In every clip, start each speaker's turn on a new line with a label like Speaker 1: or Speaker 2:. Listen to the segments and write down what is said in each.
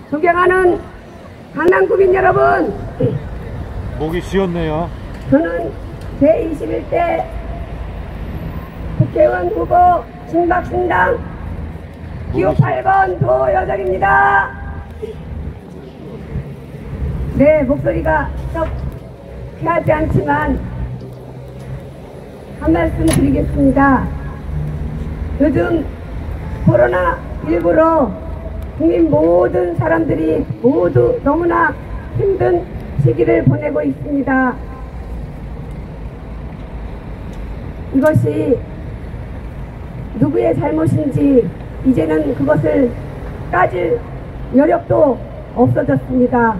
Speaker 1: 존경하는 강남구민 여러분,
Speaker 2: 목이 쉬었네요.
Speaker 1: 저는 제21대 국회의원 후보 진박신당 기호 8번 도여정입니다. 네, 목소리가 썩 귀하지 않지만 한 말씀 드리겠습니다. 요즘 코로나19로 국민 모든 사람들이 모두 너무나 힘든 시기를 보내고 있습니다. 이것이 누구의 잘못인지 이제는 그것을 따질 여력도 없어졌습니다.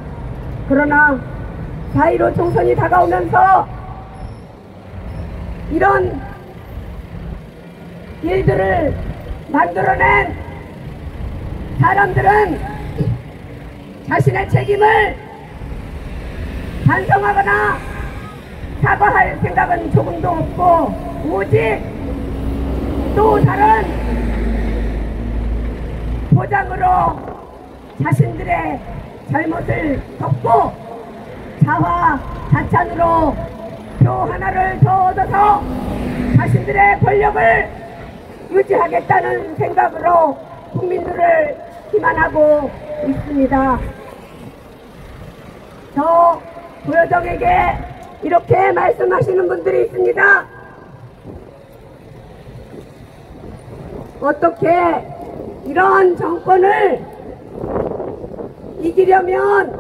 Speaker 1: 그러나 4.15 총선이 다가오면서 이런 일들을 만들어낸 사람들은 자신의 책임을 반성하거나 사과할 생각은 조금도 없고 오직 또 다른 포장으로 자신들의 잘못을 덮고 자화자찬으로 표 하나를 더 얻어서 자신들의 권력을 유지하겠다는 생각으로 국민들을 기만하고 있습니다. 저 도여정에게 이렇게 말씀하시는 분들이 있습니다. 어떻게 이런 정권을 이기려면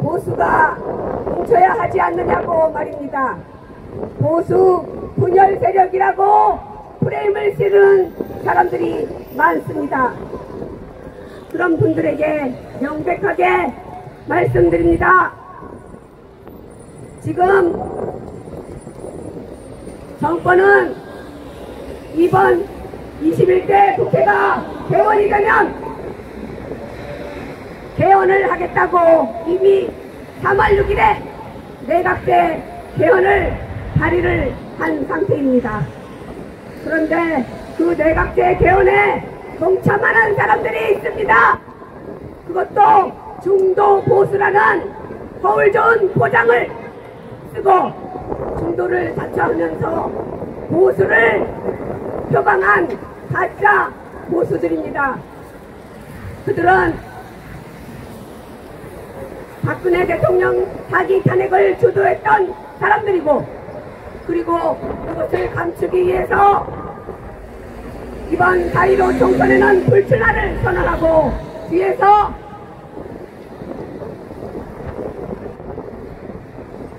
Speaker 1: 보수가 뭉쳐야 하지 않느냐고 말입니다. 보수 분열 세력이라고 프레임을 씌우는 사람들이 많습니다. 그런 분들에게 명백하게 말씀드립니다. 지금 정권은 이번 21대 국회가 개원이 되면 개헌을 하겠다고 이미 3월 6일에 내각제 개헌을 발의를 한 상태입니다. 그런데 그 내각제 개헌에 동참하는 사람들이 있습니다. 그것도 중도 보수라는 거울 좋은 포장을 쓰고 중도를 자처하면서 보수를 표방한 가짜 보수들입니다. 그들은 박근혜 대통령 사기 탄핵을 주도했던 사람들이고, 그리고 그것을 감추기 위해서 이번 4.15 총선에는 불출마를 선언하고 뒤에서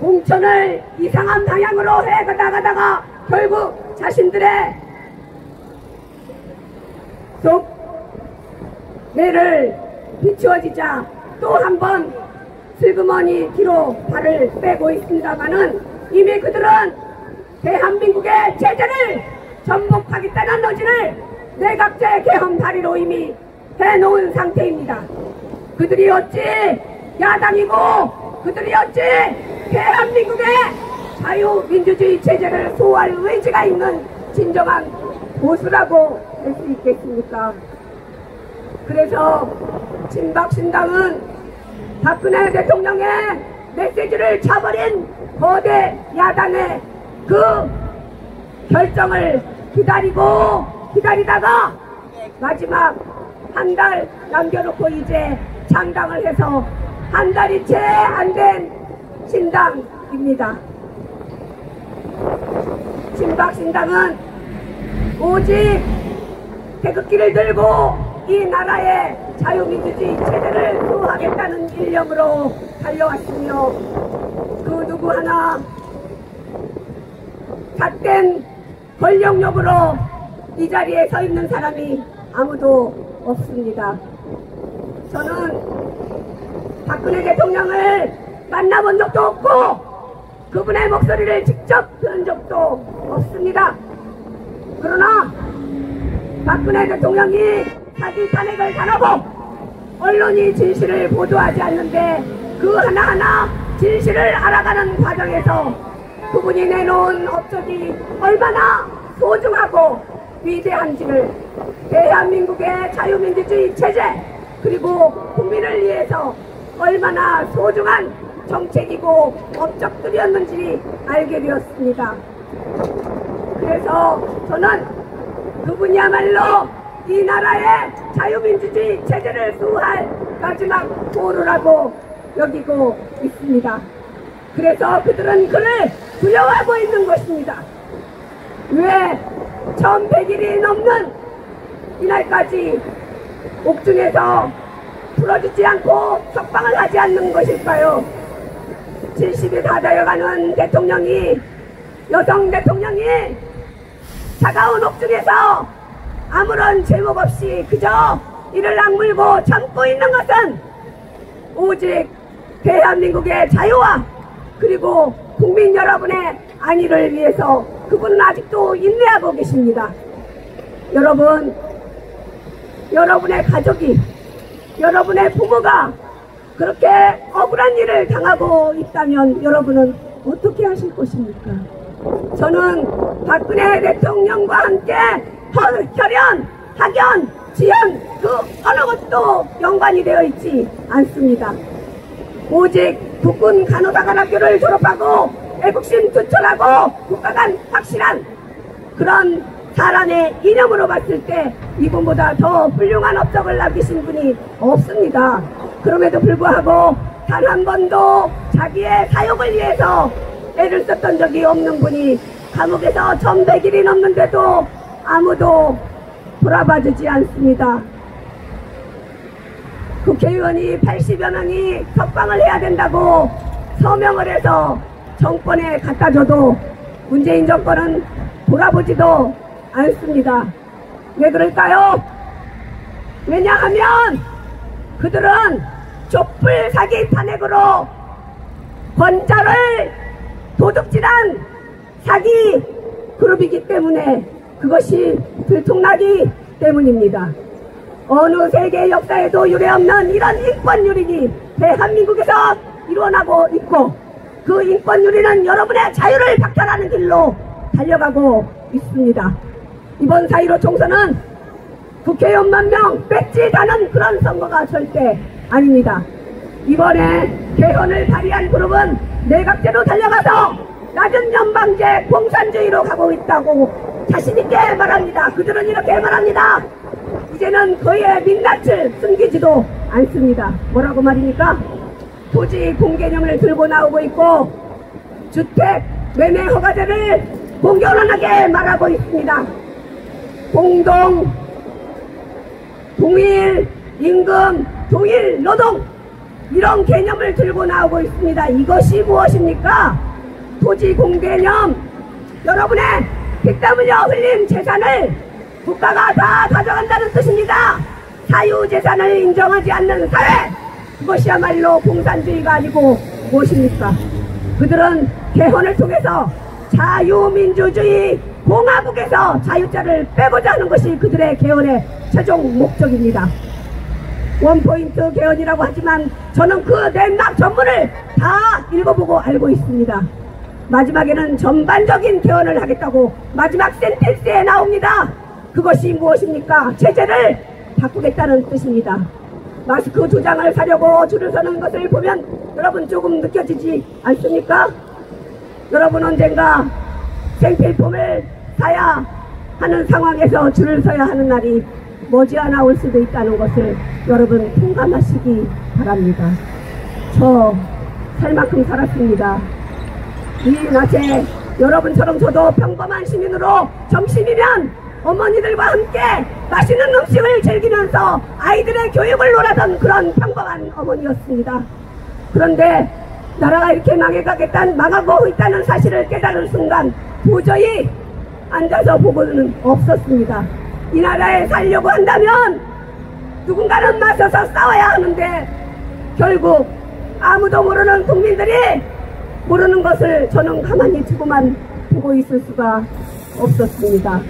Speaker 1: 공천을 이상한 방향으로 해가다가 결국 자신들의 속내를 비추어지자 또 한 번 슬그머니 뒤로 발을 빼고 있습니다마는 이미 그들은 대한민국의 체제를 전복하겠다는 노진을 내각제 개헌 발의로 이미 해놓은 상태입니다. 그들이 어찌 야당이고 그들이 어찌 대한민국의 자유민주주의 체제를 수호할 의지가 있는 진정한 보수라고 할 수 있겠습니까? 그래서 진박신당은 박근혜 대통령의 메시지를 차버린 거대 야당의 그 결정을 기다리다가 마지막 한 달 남겨놓고 이제 창당을 해서 한 달이 채 안 된 신당입니다. 진박신당은 오직 태극기를 들고 이 나라의 자유민주주의 체제를 수호하겠다는 일념으로 달려왔으며 그 누구 하나 잣된 권력욕으로 이 자리에 서 있는 사람이 아무도 없습니다. 저는 박근혜 대통령을 만나본 적도 없고 그분의 목소리를 직접 들은 적도 없습니다. 그러나 박근혜 대통령이 사기 탄핵을 당하고 언론이 진실을 보도하지 않는데 그 하나하나 진실을 알아가는 과정에서 그분이 내놓은 업적이 얼마나 소중하고 위대한지를 대한민국의 자유민주주의 체제, 그리고 국민을 위해서 얼마나 소중한 정책이고 업적들이었는지 알게 되었습니다. 그래서 저는 그분이야말로 이 나라의 자유민주주의 체제를 수호할 마지막 보루라고 여기고 있습니다. 그래서 그들은 그를 두려워하고 있는 것입니다. 왜 1100일이 넘는 이날까지 옥중에서 풀어주지 않고 석방을 하지 않는 것일까요? 70이 다 되어가는 대통령이, 여성 대통령이 차가운 옥중에서 아무런 제목 없이 그저 이를 악물고 참고 있는 것은 오직 대한민국의 자유와 그리고 국민 여러분의 안위를 위해서 그분은 아직도 인내하고 계십니다. 여러분, 여러분의 가족이, 여러분의 부모가 그렇게 억울한 일을 당하고 있다면 여러분은 어떻게 하실 것입니까? 저는 박근혜 대통령과 함께 혈연, 학연, 지연 그 어느 것도 연관이 되어 있지 않습니다. 오직 국군 간호사관학교를 졸업하고 애국심 투철하고 국가간 확실한 그런 사람의 이념으로 봤을 때 이분보다 더 훌륭한 업적을 남기신 분이 없습니다. 그럼에도 불구하고 단 한 번도 자기의 사욕을 위해서 애를 썼던 적이 없는 분이 감옥에서 1100일이 넘는데도 아무도 돌아봐주지 않습니다. 국회의원이 80여 명이 석방을 해야 된다고 서명을 해서 정권에 갖다 줘도 문재인 정권은 돌아보지도 않습니다. 왜 그럴까요? 왜냐하면 그들은 촛불 사기 탄핵으로 권자를 도둑질한 사기 그룹이기 때문에 그것이 들통나기 때문입니다. 어느 세계 역사에도 유례없는 이런 인권유린이 대한민국에서 일어나고 있고 그 인권유린은 여러분의 자유를 박탈하는 길로 달려가고 있습니다. 이번 4.15 총선은 국회의원 10,000명 뺏지 않은 그런 선거가 절대 아닙니다. 이번에 개헌을 발의한 그룹은 내각제로 달려가서 낮은 연방제 공산주의로 가고 있다고 자신있게 말합니다. 그들은 이렇게 말합니다. 이제는 그의 민낯을 숨기지도 않습니다. 뭐라고 말입니까? 토지 공개념을 들고 나오고 있고 주택 매매 허가제를 공개론하게 말하고 있습니다. 공동, 동일 임금, 동일 노동 이런 개념을 들고 나오고 있습니다. 이것이 무엇입니까? 토지 공개념, 여러분의 피땀 흘려 흘린 재산을 국가가 다 가져간다는 뜻입니다. 사유재산을 인정하지 않는 사회, 그것이야말로 공산주의가 아니고 무엇입니까? 그들은 개헌을 통해서 자유민주주의 공화국에서 자유자를 빼고자 하는 것이 그들의 개헌의 최종 목적입니다. 원포인트 개헌이라고 하지만 저는 그 맥락 전문을 다 읽어보고 알고 있습니다. 마지막에는 전반적인 개헌을 하겠다고 마지막 센텐스에 나옵니다. 그것이 무엇입니까? 체제를 바꾸겠다는 뜻입니다. 마스크 2장을 사려고 줄을 서는 것을 보면 여러분 조금 느껴지지 않습니까? 여러분 언젠가 생필품을 사야 하는 상황에서 줄을 서야 하는 날이 머지않아 올 수도 있다는 것을 여러분 통감하시기 바랍니다. 저 살 만큼 살았습니다. 이 낮에 여러분처럼 저도 평범한 시민으로 점심이면 어머니들과 함께 맛있는 음식을 즐기면서 아이들의 교육을 놀아던 그런 평범한 어머니였습니다. 그런데 나라가 이렇게 망하고 있다는 사실을 깨달은 순간 도저히 앉아서 보고는 없었습니다. 이 나라에 살려고 한다면 누군가는 맞서서 싸워야 하는데 결국 아무도 모르는 국민들이 모르는 것을 저는 가만히 두고만 보고 있을 수가 없었습니다.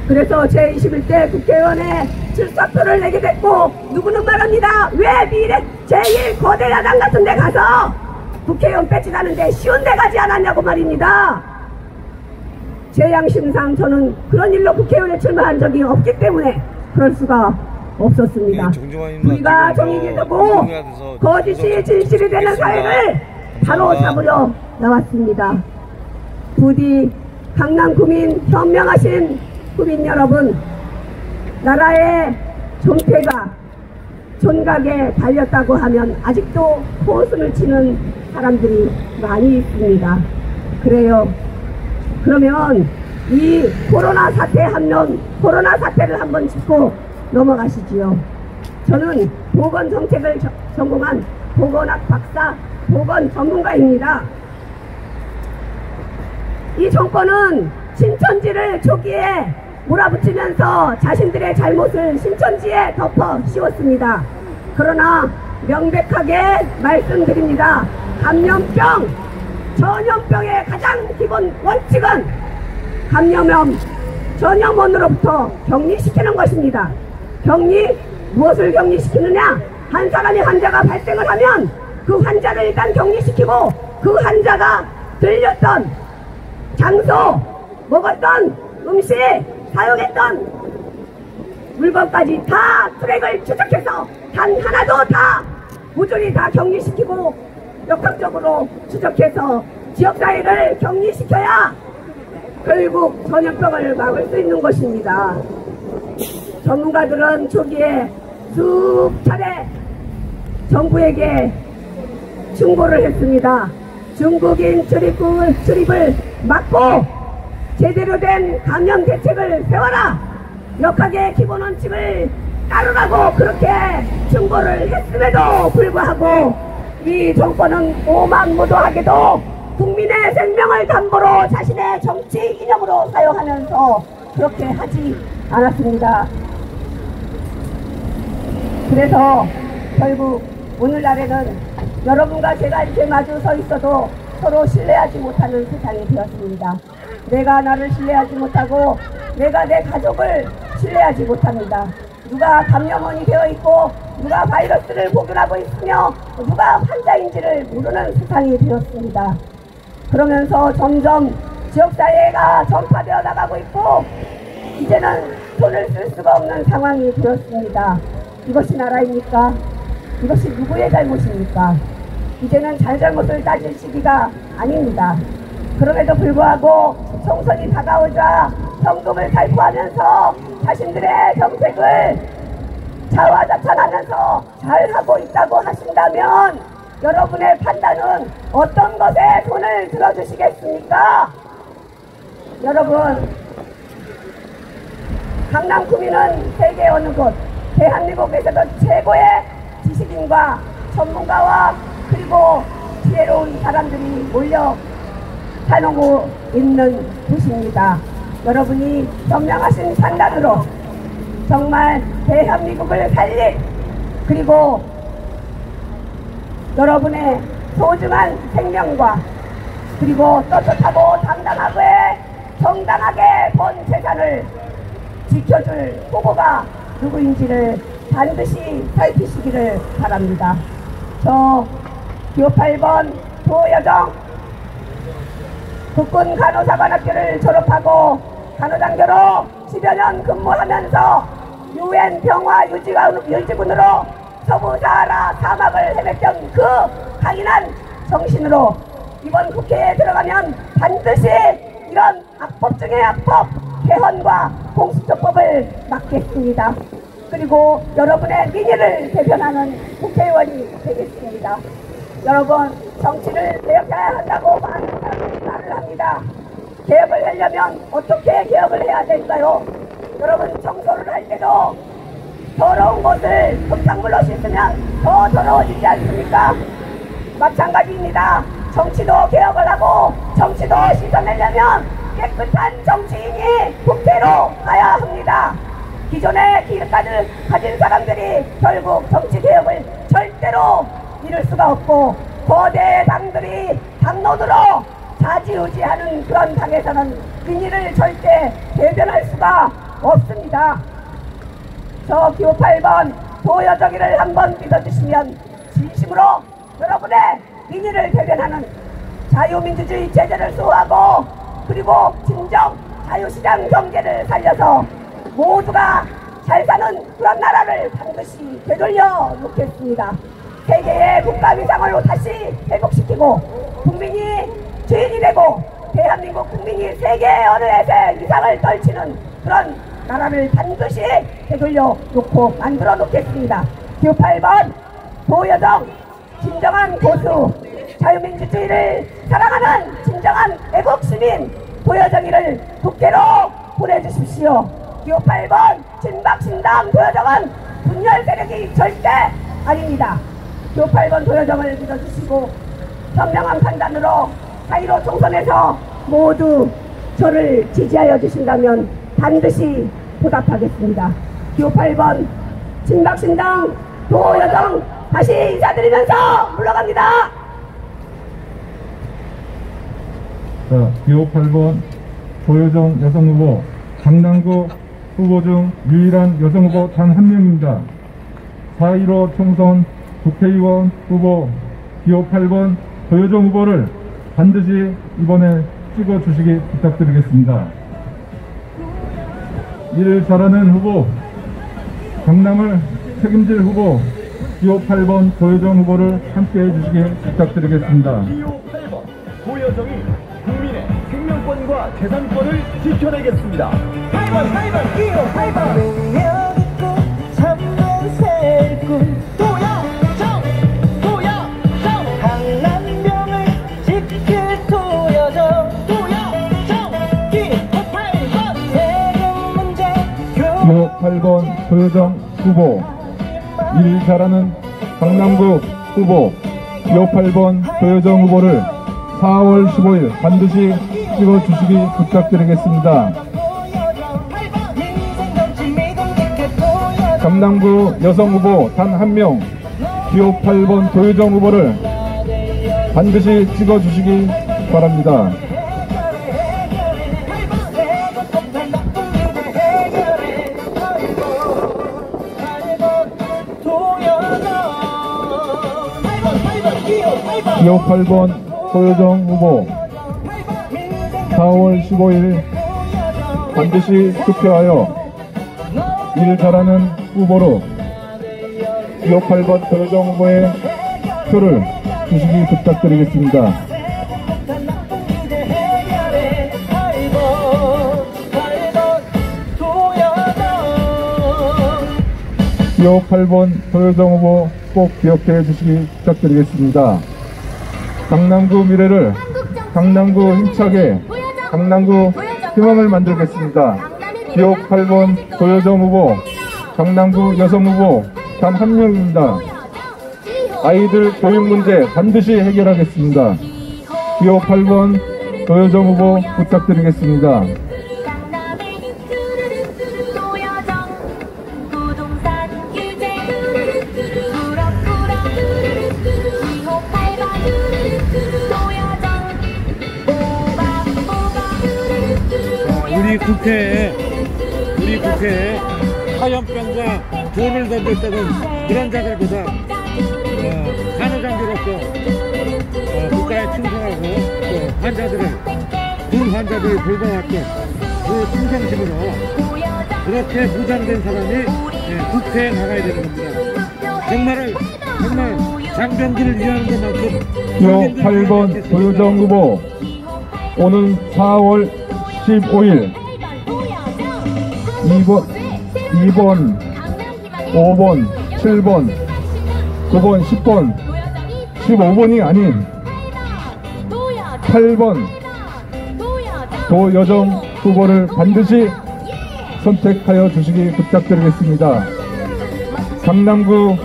Speaker 1: 그래서 제21대 국회의원에 출사표를 내게 됐고 누구는 말합니다. 왜 미래 제1 거대 야당 같은 데 가서 국회의원 배치하는데 쉬운 데 가지 않았냐고 말입니다. 제 양심상 저는 그런 일로 국회의원에 출마한 적이 없기 때문에 그럴 수가 없었습니다. 우리가 정의를 두고 거짓이 진실이 되는 사회를 바로 잡으려 나왔습니다. 부디 강남 구민 현명하신 구민 여러분, 나라의 존폐가 존각에 달렸다고 하면 아직도 호소를 치는 사람들이 많이 있습니다. 그래요. 그러면 이 코로나 사태를 한번 짚고 넘어가시지요. 저는 보건정책을 전공한 보건학 박사, 보건 전문가입니다. 이 정권은 신천지를 초기에 몰아붙이면서 자신들의 잘못을 신천지에 덮어 씌웠습니다. 그러나 명백하게 말씀드립니다. 감염병, 전염병의 가장 기본 원칙은 감염염, 전염원으로부터 격리시키는 것입니다. 무엇을 격리시키느냐? 한 사람이 환자가 발생을 하면 그 환자를 일단 격리시키고 그 환자가 들렸던 장소, 먹었던 음식, 사용했던 물건까지 다 트랙을 추적해서 단 하나도 다 무조리 다 격리시키고 역학적으로 추적해서 지역사회를 격리시켜야 결국 전염병을 막을 수 있는 것입니다. 전문가들은 초기에 수십 차례 정부에게 충고를 했습니다. 중국인 출입을 막고 제대로 된 감염 대책을 세워라, 역학의 기본 원칙을 따르라고 그렇게 충고를 했음에도 불구하고 이 정권은 오만무도하게도 국민의 생명을 담보로 자신의 정치 이념으로 사용하면서 그렇게 하지 않았습니다. 그래서 결국 오늘날에는 여러분과 제가 이렇게 마주 서 있어도 서로 신뢰하지 못하는 세상이 되었습니다. 내가 나를 신뢰하지 못하고 내가 내 가족을 신뢰하지 못합니다. 누가 감염원이 되어 있고 누가 바이러스를 보존하고 있으며 누가 환자인지를 모르는 세상이 되었습니다. 그러면서 점점 지역사회가 전파되어 나가고 있고 이제는 손을 쓸 수가 없는 상황이 되었습니다. 이것이 나라입니까? 이것이 누구의 잘못입니까? 이제는 잘잘못을 따질 시기가 아닙니다. 그럼에도 불구하고 총선이 다가오자 현금을 살포하면서 자신들의 정책을 자화자찬하면서 잘하고 있다고 하신다면 여러분의 판단은 어떤 것에 손을 들어주시겠습니까? 여러분, 강남 구민은 세계 어느 곳, 대한민국에서도 최고의 지식인과 전문가와 그리고 지혜로운 사람들이 몰려 살고 있는 곳입니다. 여러분이 현명하신 판단으로 정말 대한민국을 살릴, 그리고 여러분의 소중한 생명과 그리고 떳떳하고 당당하게 정당하게 본 재산을 지켜줄 후보가 누구인지를 반드시 살피시기를 바랍니다. 저 기호 8번 도여정 국군 간호사관학교를 졸업하고 간호장교로 10여 년 근무하면서 UN 평화 유지군으로 서부사하라 사막을 헤맸던 그 강인한 정신으로 이번 국회에 들어가면 반드시 이런 악법 중의 악법, 개헌과 공수처법을 막겠습니다. 그리고 여러분의 민의를 대변하는 국회의원이 되겠습니다. 여러분, 정치를 개혁해야 한다고 많은 사람들이 말을 합니다. 개혁을 하려면 어떻게 개혁을 해야 될까요? 여러분, 청소를 할 때도 더러운 곳을 흙탕물로 씻으면 더 더러워지지 않습니까? 마찬가지입니다. 정치도 개혁을 하고 정치도 씻어내려면 깨끗한 정치인이 국회로 가야 합니다. 기존의 기득권을 가진 사람들이 결국 정치개혁을 절대로 이룰 수가 없고 거대 당들이 당론으로 좌지우지하는 그런 당에서는 민의를 절대 대변할 수가 없습니다. 저 기호 8번 도여정이를 한번 믿어주시면 진심으로 여러분의 민의를 대변하는 자유민주주의 체제를 수호하고 그리고 진정 자유시장 경제를 살려서 모두가 잘 사는 그런 나라를 반드시 되돌려 놓겠습니다. 세계의 국가 위상을 다시 회복시키고 국민이 주인이 되고 대한민국 국민이 세계 어느 에서 위상을 떨치는 그런 나라를 반드시 되돌려 놓고 만들어 놓겠습니다. q 8번 도여정 진정한 고수 자유민주주의를 사랑하는 진정한 애국시민 도여정이를 국회로 보내주십시오. q 8번 진박신당 도여정은 분열 세력이 절대 아닙니다. q 8번 도여정을 믿어주시고 현명한 판단으로 4.15 총선에서 모두 저를 지지하여 주신다면 반드시 보답하겠습니다. q 8번 진박신당 도여정 다시 인사드리면서 물러갑니다.
Speaker 3: 자, 기호 8번 도여정 여성후보, 강남구 후보 중 유일한 여성후보 단 한 명입니다. 4.15 총선 국회의원 후보 기호 8번 도여정 후보를 반드시 이번에 찍어주시기 부탁드리겠습니다. 일 잘하는 후보, 강남을 책임질 후보 기호 8번 도여정 후보를 함께 해주시기 부탁드리겠습니다.
Speaker 4: 기호 8번 도여정이 국민의 생명권과 재산권을 지켜내겠습니다. 8번 기호 8번
Speaker 5: 능력있고 참된 새꾼 도여정 강남병을 지킬 도여정 기호 8번 세금 문제
Speaker 3: 기호 8번 도여정 후보, 일 잘하는 강남구 후보 기호 8번 도여정 후보를 4월 15일 반드시 찍어주시기 부탁드리겠습니다. 강남구 여성 후보 단 한 명 기호 8번 도여정 후보를 반드시 찍어주시기 바랍니다. 기호 8번 도여정 후보 4월 15일 반드시 투표하여 일 잘하는 후보로 기호 8번 도여정 후보의 표를 주시기 부탁드리겠습니다. 기호 8번 도여정 후보 꼭 기억해 주시기 부탁드리겠습니다. 강남구 미래를 강남구 힘차게 강남구 희망을 만들겠습니다. 기호 8번 도여정 후보, 강남구 여성 후보 단 한 명입니다. 아이들 교육 문제 반드시 해결하겠습니다. 기호 8번 도여정 후보 부탁드리겠습니다.
Speaker 2: 우리 국회에 화염병과 돌을 던질 때는 그런 자들보다 간호장비로서 국가에 충성하고 또 환자들을 군 환자들을 돌봐왔던 그 충성심으로 그렇게 무장된 사람이 국회에 나가야 되는 겁니다. 정말 장병들을 위하는 것만큼
Speaker 3: 기호 8번 도여정 후보 오는 4월 15일 2번, 5번, 7번, 9번, 10번, 15번이 아닌 8번 도여정 후보를 반드시 선택하여 주시기 부탁드리겠습니다. 강남구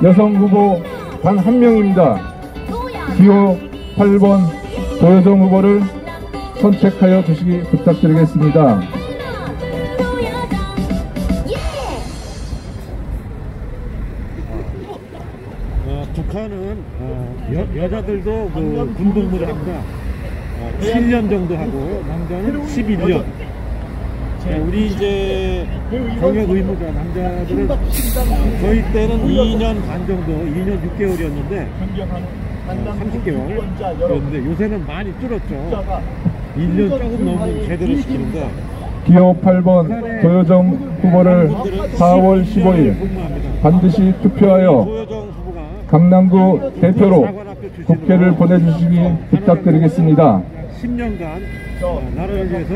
Speaker 3: 여성 후보 단 한 명입니다. 기호 8번 도여정 후보를 선택하여 주시기 부탁드리겠습니다.
Speaker 2: 북한은 여자들도 그 군복무를 합니다. 7년 정도 하고 남자는 11년. 우리 이제 병역 의무자 남자들은 저희 때는 2년 반 정도, 2년 6개월이었는데 30개월. 그런데 요새는 많이 줄었죠. 1년 조금 넘으면 제대로 시키는데
Speaker 3: 기호 8번 도여정 후보를 4월 15일 반드시 투표하여
Speaker 2: 도여정 후보가
Speaker 3: 강남구 대표로 국회를 보내주시기 부탁드리겠습니다.
Speaker 2: 10년간 나라를 위해서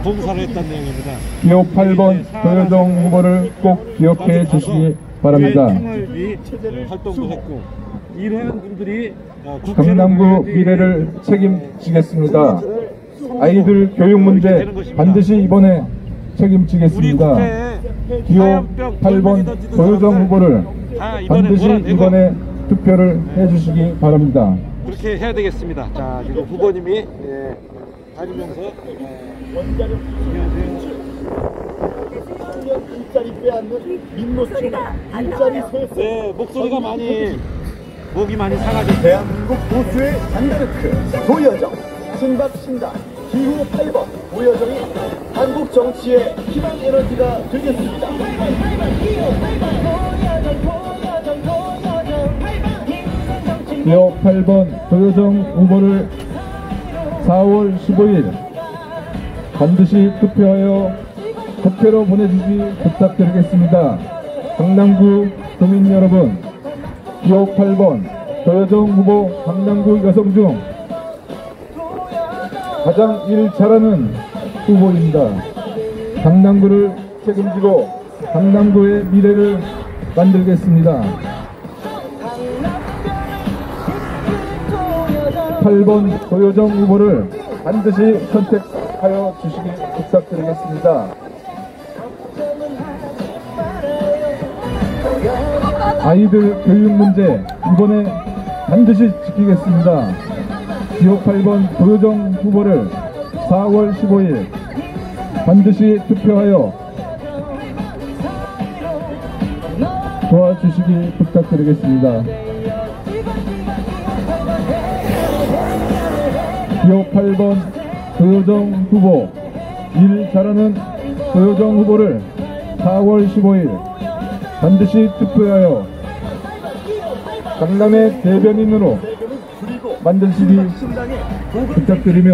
Speaker 2: 봉사를 했다는 내용입니다.
Speaker 3: 기호 8번 도여정 후보를 꼭 기억해 주시기 바랍니다.
Speaker 2: 총알비 활동도 했고 이러한 분들이
Speaker 3: 강남구 미래를 책임지겠습니다. 아이들 교육 문제 반드시 이번에 책임지겠습니다. 기호 8번 도여정 후보를 반드시 이번에 투표를 해주시기 바랍니다.
Speaker 2: 그렇게 해야 되겠습니다. 자, 지금 후보님이 다니면서
Speaker 4: 일자리 빼앗는 민노총 일자리 소외
Speaker 2: 목소리가 목이 많이 상하죠.
Speaker 4: 대한민국 보수의 잔다르크 도여정 신박신당 기호 8번 도여정이 한국 정치의 희망 에너지가 되겠습니다.
Speaker 3: 기호 8번 도여정 후보를 4월 15일 반드시 투표하여 국회로 보내주시기 부탁드리겠습니다. 강남구 도민 여러분, 기호 8번 도여정 후보 강남구 여성 중 가장 일 잘하는 후보입니다. 강남구를 책임지고 강남구의 미래를 만들겠습니다. 8번 도여정 후보를 반드시 선택하여 주시기 부탁드리겠습니다. 아이들 교육 문제 이번에 반드시 지키겠습니다. 기호 8번 도여정 후보를 4월 15일 반드시 투표하여 도와주시기 부탁드리겠습니다. 기호 8번 도여정 후보, 일 잘하는 도여정 후보를 4월 15일 반드시 투표하여 강남의 대변인으로 만드시기 부탁드리며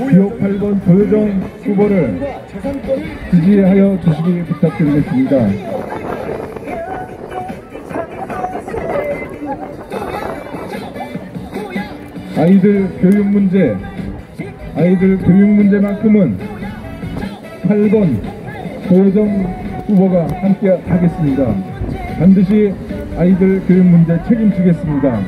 Speaker 3: 기호 8번 도여정 후보를 지지하여 주시기 부탁드리겠습니다. 아이들 교육 문제만큼은 8번 도여정 후보가 함께 하겠습니다. 반드시 아이들 교육 문제 책임지겠습니다.